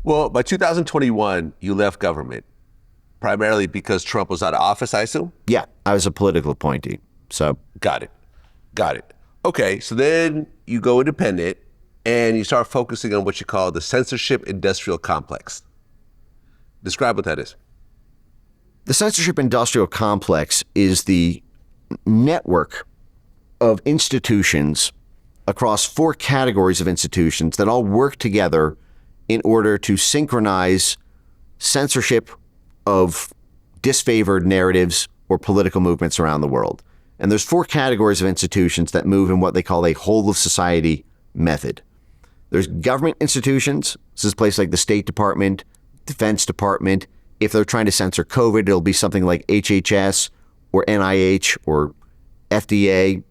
Well, by 2021, you left government, primarily because Trump was out of office, I assume? Yeah, I was a political appointee. So Got it. Okay, so then you go independent and you start focusing on what you call the censorship industrial complex. Describe what that is. the censorship industrial complex is the network of institutions across 4 categories of institutions that all work together in order to synchronize censorship of disfavored narratives or political movements around the world. And there's 4 categories of institutions that move in what they call a whole of society method. There's government institutions. This is a place like the State Department, Defense Department. If they're trying to censor COVID, it'll be something like HHS or NIH or FDA.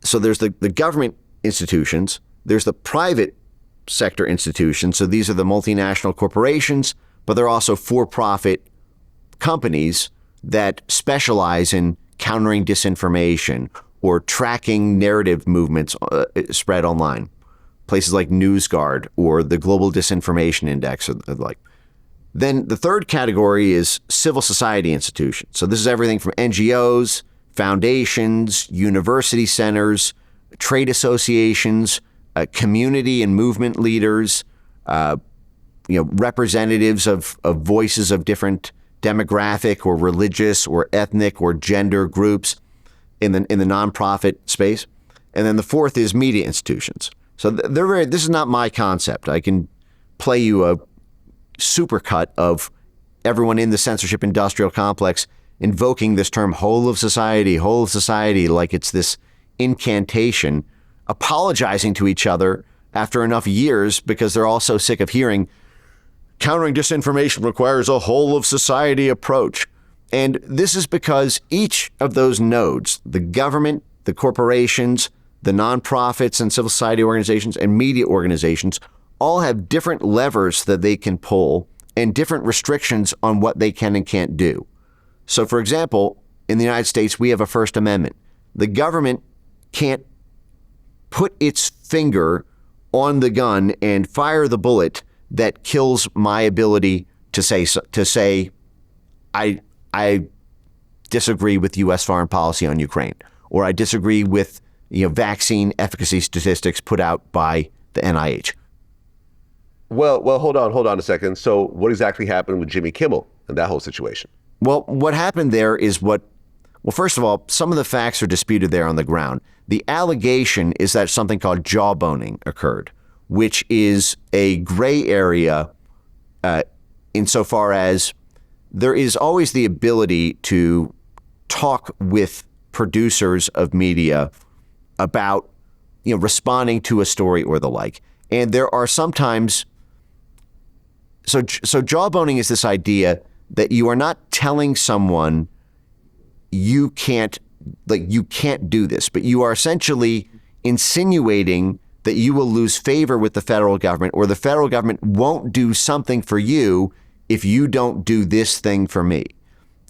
So there's the government institutions. There's the private sector institutions. So these are the multinational corporations, but they're also for-profit companies that specialize in countering disinformation or tracking narrative movements spread online. Places like NewsGuard or the Global Disinformation Index or the like. Then the third category is civil society institutions. So this is everything from NGOs, foundations, university centers, trade associations, community and movement leaders, representatives of voices of different demographic or religious or ethnic or gender groups in the nonprofit space. And then the fourth is media institutions. So this is not my concept. I can play you a supercut of everyone in the censorship industrial complex invoking this term whole of society, like it's this incantation, apologizing to each other after enough years because they're all so sick of hearing countering disinformation requires a whole of society approach. And this is because each of those nodes, the government, the corporations, the nonprofits and civil society organizations and media organizations all have different levers that they can pull and different restrictions on what they can and can't do. So, for example, in the United States, we have a First Amendment. The government can't put its finger on the gun and fire the bullet that kills my ability to say I disagree with U.S. foreign policy on Ukraine, or I disagree with vaccine efficacy statistics put out by the NIH. Well, hold on a second. So what exactly happened with Jimmy Kimmel and that whole situation? Well, what happened there is first of all, some of the facts are disputed there on the ground. The allegation is that something called jawboning occurred, which is a gray area insofar as there is always the ability to talk with producers of media about responding to a story or the like. And there are sometimes so jawboning is this idea that you are not telling someone you can't do this, but you are essentially insinuating that you will lose favor with the federal government or the federal government won't do something for you if you don't do this thing for me.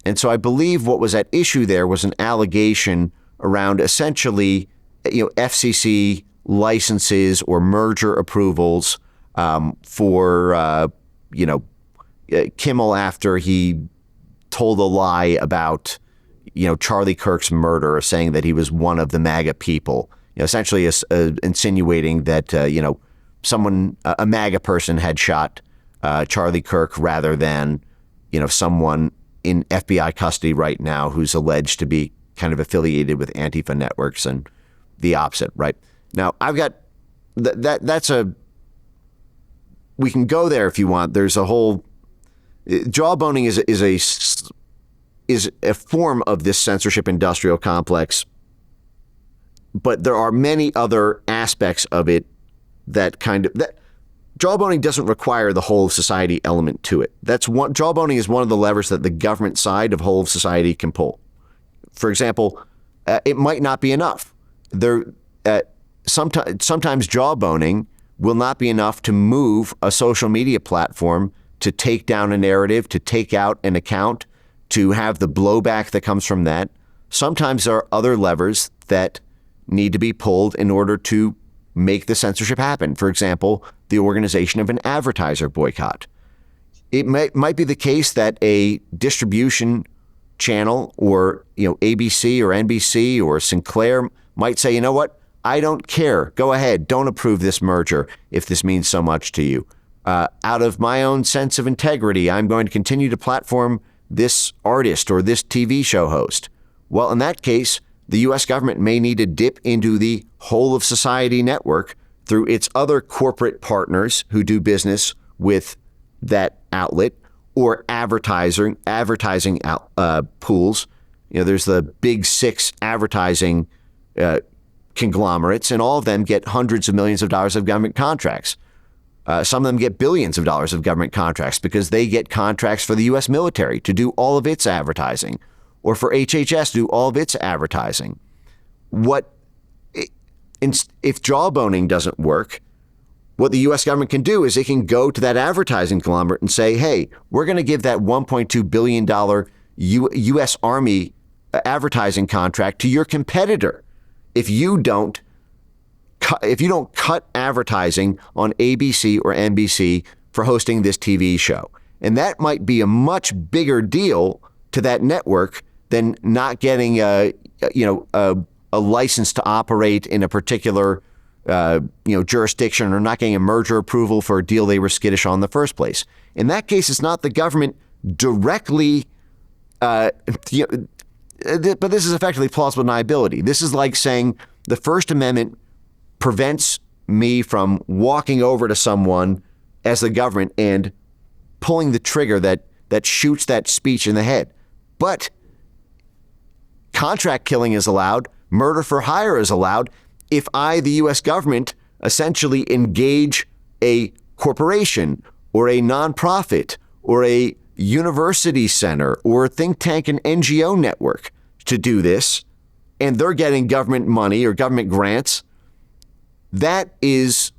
And so I believe what was at issue there was an allegation around essentially, FCC licenses or merger approvals for Kimmel after he told a lie about, Charlie Kirk's murder, saying that he was one of the MAGA people, essentially insinuating that, a MAGA person had shot Charlie Kirk rather than, someone in FBI custody right now who's alleged to be kind of affiliated with Antifa networks and the opposite, right? Now, I've got we can go there if you want. There's a whole jawboning is a form of this censorship industrial complex, but there are many other aspects of it that jawboning doesn't require the whole of society element to it. Jawboning is one of the levers that the government side of whole of society can pull. For example, it might not be enough. Sometimes jawboning will not be enough to move a social media platform to take down a narrative, to take out an account, to have the blowback that comes from that. Sometimes there are other levers that need to be pulled in order to make the censorship happen. For example, the organization of an advertiser boycott. It might be the case that a distribution channel or ABC or NBC or Sinclair might say, you know what, I don't care. Go ahead. Don't approve this merger if this means so much to you. Out of my own sense of integrity, I'm going to continue to platform this artist or this TV show host. Well, in that case, the U.S. government may need to dip into the whole of society network through its other corporate partners who do business with that outlet or advertising pools. There's the big six advertising conglomerates, and all of them get hundreds of millions of dollars of government contracts. Some of them get billions of dollars of government contracts because they get contracts for the U.S. military to do all of its advertising, or for HHS to do all of its advertising. If jawboning doesn't work, what the U.S. government can do is it can go to that advertising conglomerate and say, hey, we're going to give that $1.2 billion U.S. Army advertising contract to your competitor if you don't cut advertising on ABC or NBC for hosting this TV show. And that might be a much bigger deal to that network than not getting a license to operate in a particular jurisdiction, or not getting a merger approval for a deal they were skittish on in the first place. In that case, it's not the government directly, but this is effectively plausible deniability. This is like saying the First Amendment prevents me from walking over to someone as the government and pulling the trigger that shoots that speech in the head. But contract killing is allowed, murder for hire is allowed, if I, the U.S. government, essentially engage a corporation or a nonprofit or a university center or a think tank and NGO network to do this, and they're getting government money or government grants. That is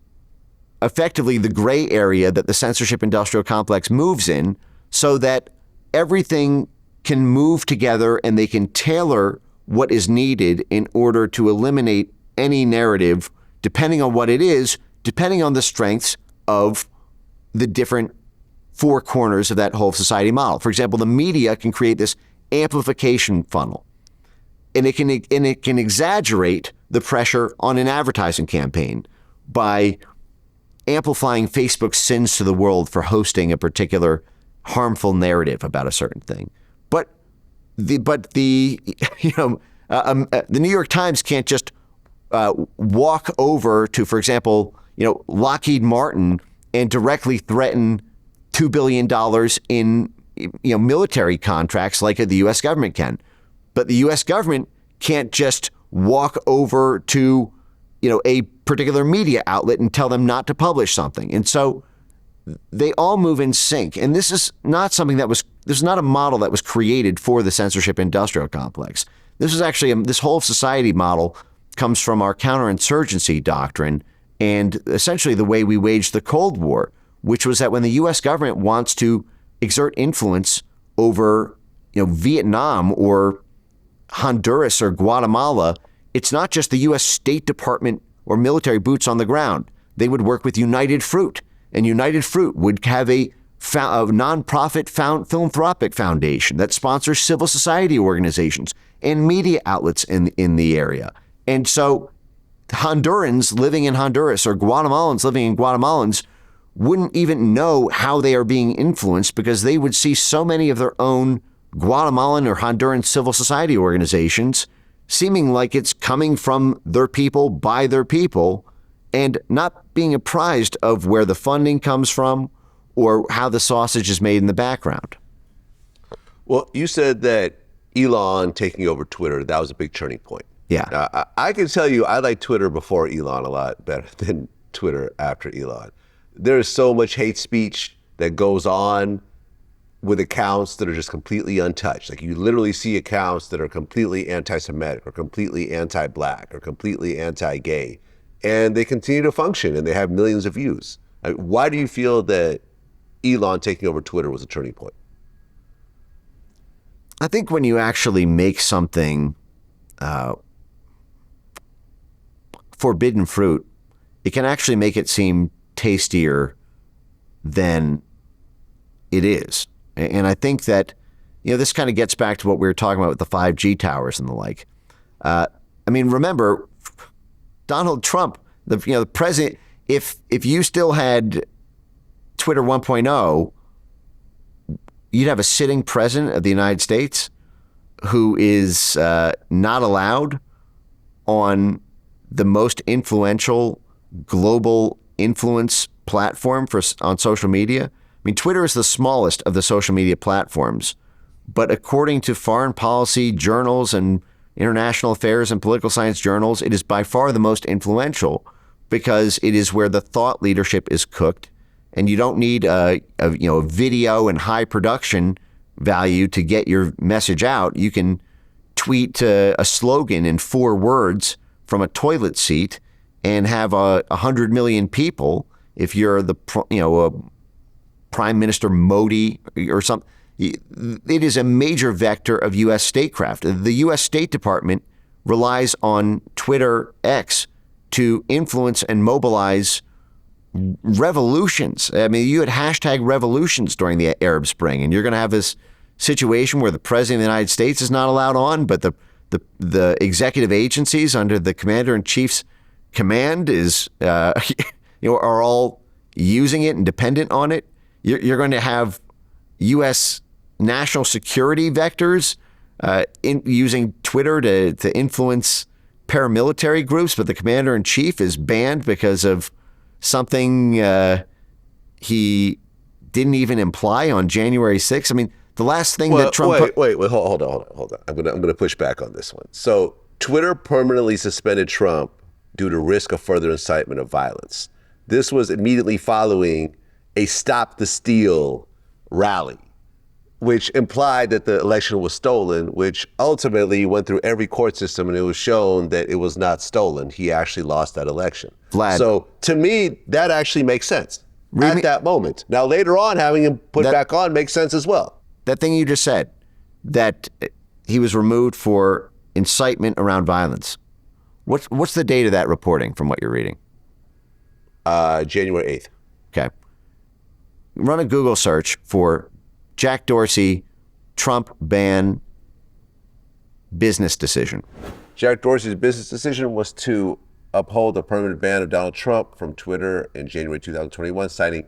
effectively the gray area that the censorship industrial complex moves in, so that everything can move together and they can tailor what is needed in order to eliminate any narrative, depending on what it is, depending on the strengths of the different four corners of that whole society model. For example, the media can create this amplification funnel, and it can exaggerate the pressure on an advertising campaign by amplifying Facebook's sins to the world for hosting a particular harmful narrative about a certain thing. But the New York Times can't just walk over to, for example, Lockheed Martin and directly threaten $2 billion in military contracts like the U.S. government can. But the U.S. government can't just walk over to a particular media outlet and tell them not to publish something. And so they all move in sync. And this is not a model that was created for the censorship industrial complex. This is actually this whole society model comes from our counterinsurgency doctrine and essentially the way we waged the Cold War, which was that when the U.S. government wants to exert influence over Vietnam or Honduras or Guatemala, it's not just the U.S. State Department or military boots on the ground. They would work with United Fruit, and United Fruit would have a nonprofit philanthropic foundation that sponsors civil society organizations and media outlets in the area. And so Hondurans living in Honduras or Guatemalans living in Guatemalans wouldn't even know how they are being influenced, because they would see so many of their own Guatemalan or Honduran civil society organizations seeming like it's coming from their people by their people, and not being apprised of where the funding comes from or how the sausage is made in the background. Well, you said that Elon taking over Twitter, that was a big turning point. Yeah. I can tell you I like Twitter before Elon a lot better than Twitter after Elon. There is so much hate speech that goes on with accounts that are just completely untouched. Like, you literally see accounts that are completely anti-Semitic or completely anti-Black or completely anti-gay, and they continue to function and they have millions of views. Why do you feel that Elon taking over Twitter was a turning point? I think when you actually make something forbidden fruit, it can actually make it seem tastier than it is. And I think that, this kind of gets back to what we were talking about with the 5G towers and the like. Remember, Donald Trump, the president, if you still had Twitter 1.0, you'd have a sitting president of the United States who is not allowed on the most influential global influence platform on social media. Twitter is the smallest of the social media platforms, but according to foreign policy journals and international affairs and political science journals, it is by far the most influential because it is where the thought leadership is cooked, and you don't need a video and high production value to get your message out. You can tweet a slogan in 4 words from a toilet seat and have 100 million people. If you're the Prime Minister Modi or something, it is a major vector of U.S. statecraft. The U.S. State Department relies on Twitter X to influence and mobilize revolutions. You had hashtag revolutions during the Arab Spring, and you're going to have this situation where the president of the United States is not allowed on, but the executive agencies under the commander-in-chief's command is are all using it and dependent on it. You're going to have U.S. national security vectors using Twitter to influence paramilitary groups, but the commander-in-chief is banned because of something he didn't even imply on January 6th. The last thing that Trump... Wait, hold on. I'm gonna push back on this one. So Twitter permanently suspended Trump due to risk of further incitement of violence. This was immediately following a Stop the Steal rally, which implied that the election was stolen, which ultimately went through every court system, and it was shown that it was not stolen. He actually lost that election. Vlad. So to me, that actually makes sense at that moment. Now, later on, having him put back on makes sense as well. That thing you just said, that he was removed for incitement around violence. What's the date of that reporting from what you're reading? January 8th. Okay. Run a Google search for Jack Dorsey, Trump ban business decision. Jack Dorsey's business decision was to uphold the permanent ban of Donald Trump from Twitter in January 2021, citing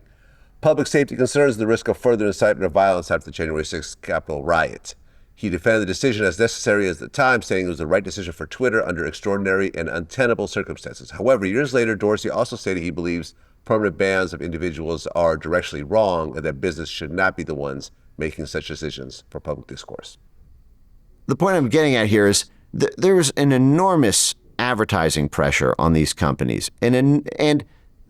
public safety concerns and the risk of further incitement of violence after the January 6th Capitol riot. He defended the decision as necessary at the time, saying it was the right decision for Twitter under extraordinary and untenable circumstances. However, years later, Dorsey also stated he believes permanent bans of individuals are directionally wrong and that business should not be the ones making such decisions for public discourse. The point I'm getting at here is there's an enormous advertising pressure on these companies. And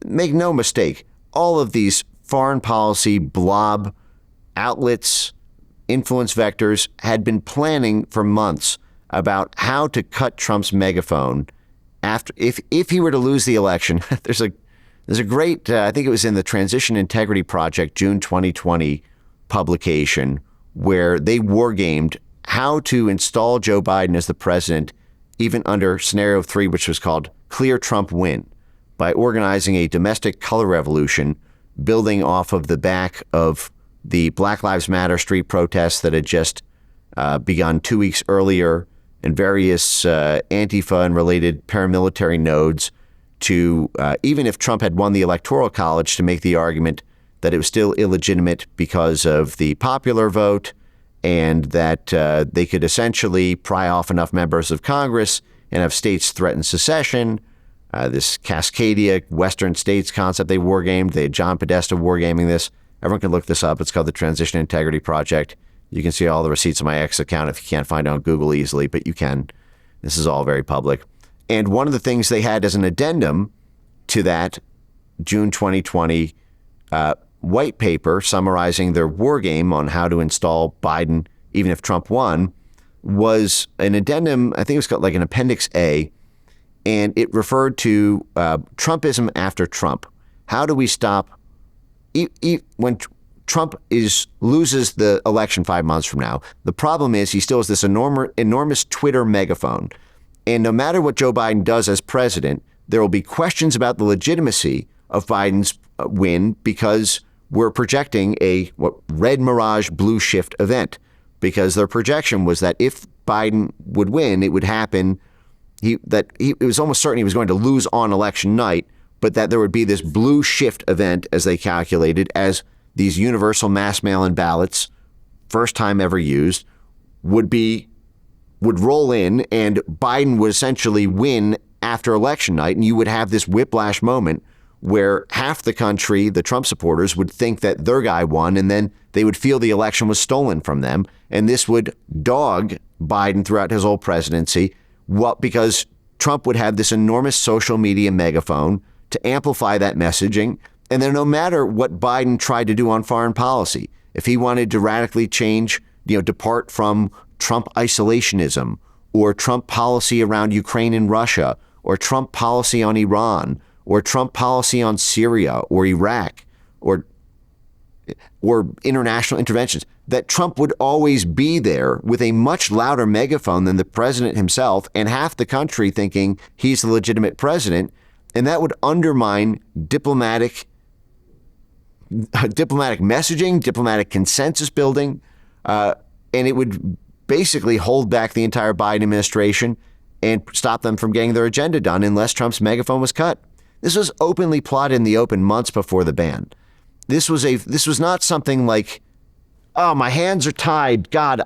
make no mistake, all of these foreign policy blob outlets, influence vectors had been planning for months about how to cut Trump's megaphone after if he were to lose the election. There's a great, I think it was in the Transition Integrity Project, June 2020 publication, where they wargamed how to install Joe Biden as the president, even under scenario 3, which was called Clear Trump Win, by organizing a domestic color revolution, building off of the back of the Black Lives Matter street protests that had just begun 2 weeks earlier, and various Antifa and related paramilitary nodes to, even if Trump had won the Electoral College, to make the argument that it was still illegitimate because of the popular vote, and that they could essentially pry off enough members of Congress and have states threaten secession. This Cascadia Western states concept they wargamed. They had John Podesta wargaming this. Everyone can look this up. It's called the Transition Integrity Project. You can see all the receipts on my X account if you can't find it on Google easily, but you can. This is all very public. And one of the things they had as an addendum to that June 2020 white paper summarizing their war game on how to install Biden, even if Trump won, was an addendum. I think it was called like an Appendix A, and it referred to Trumpism after Trump. How do we stop when Trump loses the election 5 months from now? The problem is he still has this enormous Twitter megaphone. And no matter what Joe Biden does as president, there will be questions about the legitimacy of Biden's win because we're projecting a red mirage, blue shift event, because their projection was that if Biden would win, it would happen. It was almost certain he was going to lose on election night, but that there would be this blue shift event, as they calculated, as these universal mass mail-in ballots, first time ever used, would roll in, and Biden would essentially win after election night, and you would have this whiplash moment where half the country, the Trump supporters, would think that their guy won, and then they would feel the election was stolen from them, and this would dog Biden throughout his whole presidency, because Trump would have this enormous social media megaphone to amplify that messaging, and then no matter what Biden tried to do on foreign policy, if he wanted to radically change, depart from Trump isolationism, or Trump policy around Ukraine and Russia, or Trump policy on Iran, or Trump policy on Syria or Iraq, or international interventions, that Trump would always be there with a much louder megaphone than the president himself, and half the country thinking he's the legitimate president, and that would undermine diplomatic messaging, diplomatic consensus building, and it would basically hold back the entire Biden administration and stop them from getting their agenda done unless Trump's megaphone was cut. This was openly plotted in the open months before the ban. This was not something like, oh, my hands are tied. God,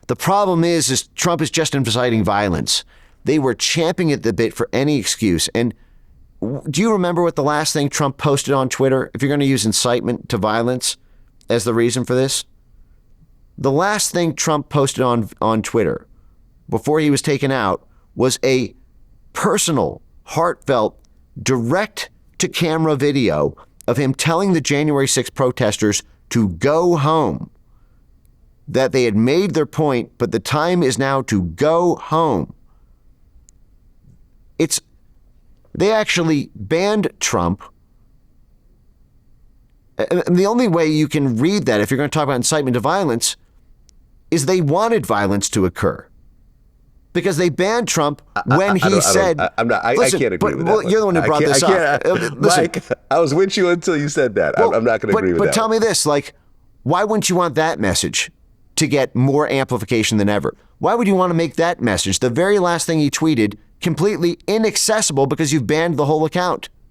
the problem is Trump is just inciting violence. They were champing at the bit for any excuse. And do you remember what the last thing Trump posted on Twitter? If you're going to use incitement to violence as the reason for this, the last thing Trump posted on Twitter before he was taken out was a personal, heartfelt, direct-to-camera video of him telling the January 6th protesters to go home, that they had made their point, but the time is now to go home. They actually banned Trump. And the only way you can read that, if you're going to talk about incitement to violence, is they wanted violence to occur. Because they banned Trump when he said... I can't agree with that. Well, you're the one who brought this up. Listen, Mike, I was with you until you said that. I'm not going to agree with that. But tell me this, why wouldn't you want that message to get more amplification than ever? Why would you want to make that message, the very last thing he tweeted, completely inaccessible because you've banned the whole account?